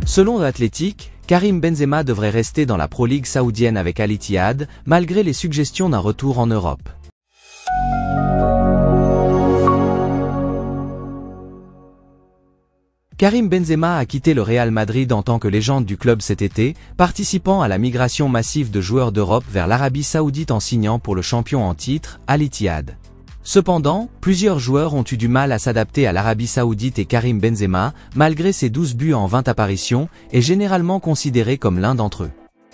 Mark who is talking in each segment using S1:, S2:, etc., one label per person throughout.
S1: Selon The Athletic, Karim Benzema devrait rester dans la Pro League saoudienne avec Al Ittihad, malgré les suggestions d'un retour en Europe. Karim Benzema a quitté le Real Madrid en tant que légende du club cet été, participant à la migration massive de joueurs d'Europe vers l'Arabie Saoudite en signant pour le champion en titre, Al Ittihad. Cependant, plusieurs joueurs ont eu du mal à s'adapter à l'Arabie Saoudite et Karim Benzema, malgré ses 12 buts en 20 apparitions, est généralement considéré comme l'un d'entre eux.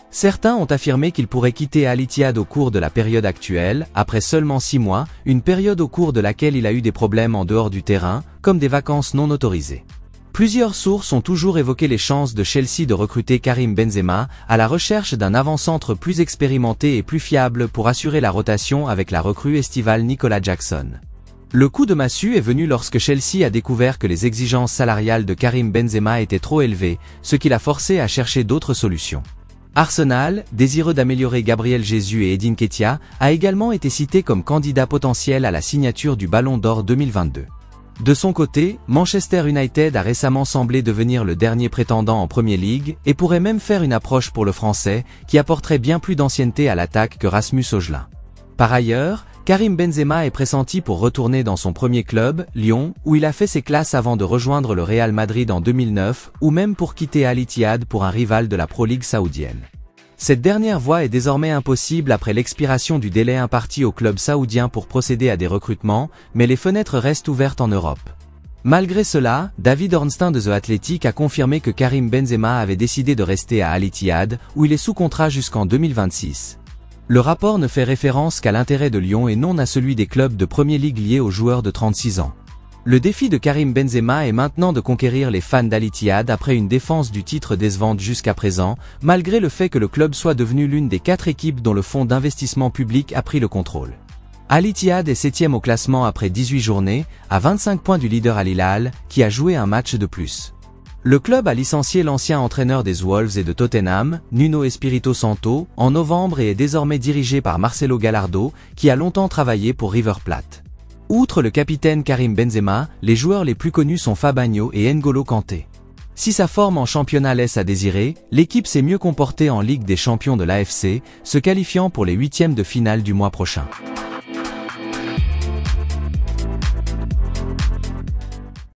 S1: Certains ont affirmé qu'il pourrait quitter Al Ittihad au cours de la période actuelle, après seulement 6 mois, une période au cours de laquelle il a eu des problèmes en dehors du terrain, comme des vacances non autorisées. Plusieurs sources ont toujours évoqué les chances de Chelsea de recruter Karim Benzema, à la recherche d'un avant-centre plus expérimenté et plus fiable pour assurer la rotation avec la recrue estivale Nicolas Jackson. Le coup de massue est venu lorsque Chelsea a découvert que les exigences salariales de Karim Benzema étaient trop élevées, ce qui l'a forcé à chercher d'autres solutions. Arsenal, désireux d'améliorer Gabriel Jesus et Edin Ketia, a également été cité comme candidat potentiel à la signature du Ballon d'Or 2022. De son côté, Manchester United a récemment semblé devenir le dernier prétendant en Premier League et pourrait même faire une approche pour le Français, qui apporterait bien plus d'ancienneté à l'attaque que Rasmus Højlund. Par ailleurs, Karim Benzema est pressenti pour retourner dans son premier club, Lyon, où il a fait ses classes avant de rejoindre le Real Madrid en 2009, ou même pour quitter Al Ittihad pour un rival de la Pro League saoudienne. Cette dernière voie est désormais impossible après l'expiration du délai imparti au club saoudien pour procéder à des recrutements, mais les fenêtres restent ouvertes en Europe. Malgré cela, David Ornstein de The Athletic a confirmé que Karim Benzema avait décidé de rester à Al Ittihad, où il est sous contrat jusqu'en 2026. Le rapport ne fait référence qu'à l'intérêt de Lyon et non à celui des clubs de Premier League liés aux joueurs de 36 ans. Le défi de Karim Benzema est maintenant de conquérir les fans d'Al Ittihad après une défense du titre décevante jusqu'à présent, malgré le fait que le club soit devenu l'une des 4 équipes dont le fonds d'investissement public a pris le contrôle. Al Ittihad est 7e au classement après 18 journées, à 25 points du leader Al Hilal, qui a joué un match de plus. Le club a licencié l'ancien entraîneur des Wolves et de Tottenham, Nuno Espirito Santo, en novembre et est désormais dirigé par Marcelo Gallardo, qui a longtemps travaillé pour River Plate. Outre le capitaine Karim Benzema, les joueurs les plus connus sont Fabinho et N'Golo Kanté. Si sa forme en championnat laisse à désirer, l'équipe s'est mieux comportée en Ligue des Champions de l'AFC, se qualifiant pour les 8e de finale du mois prochain.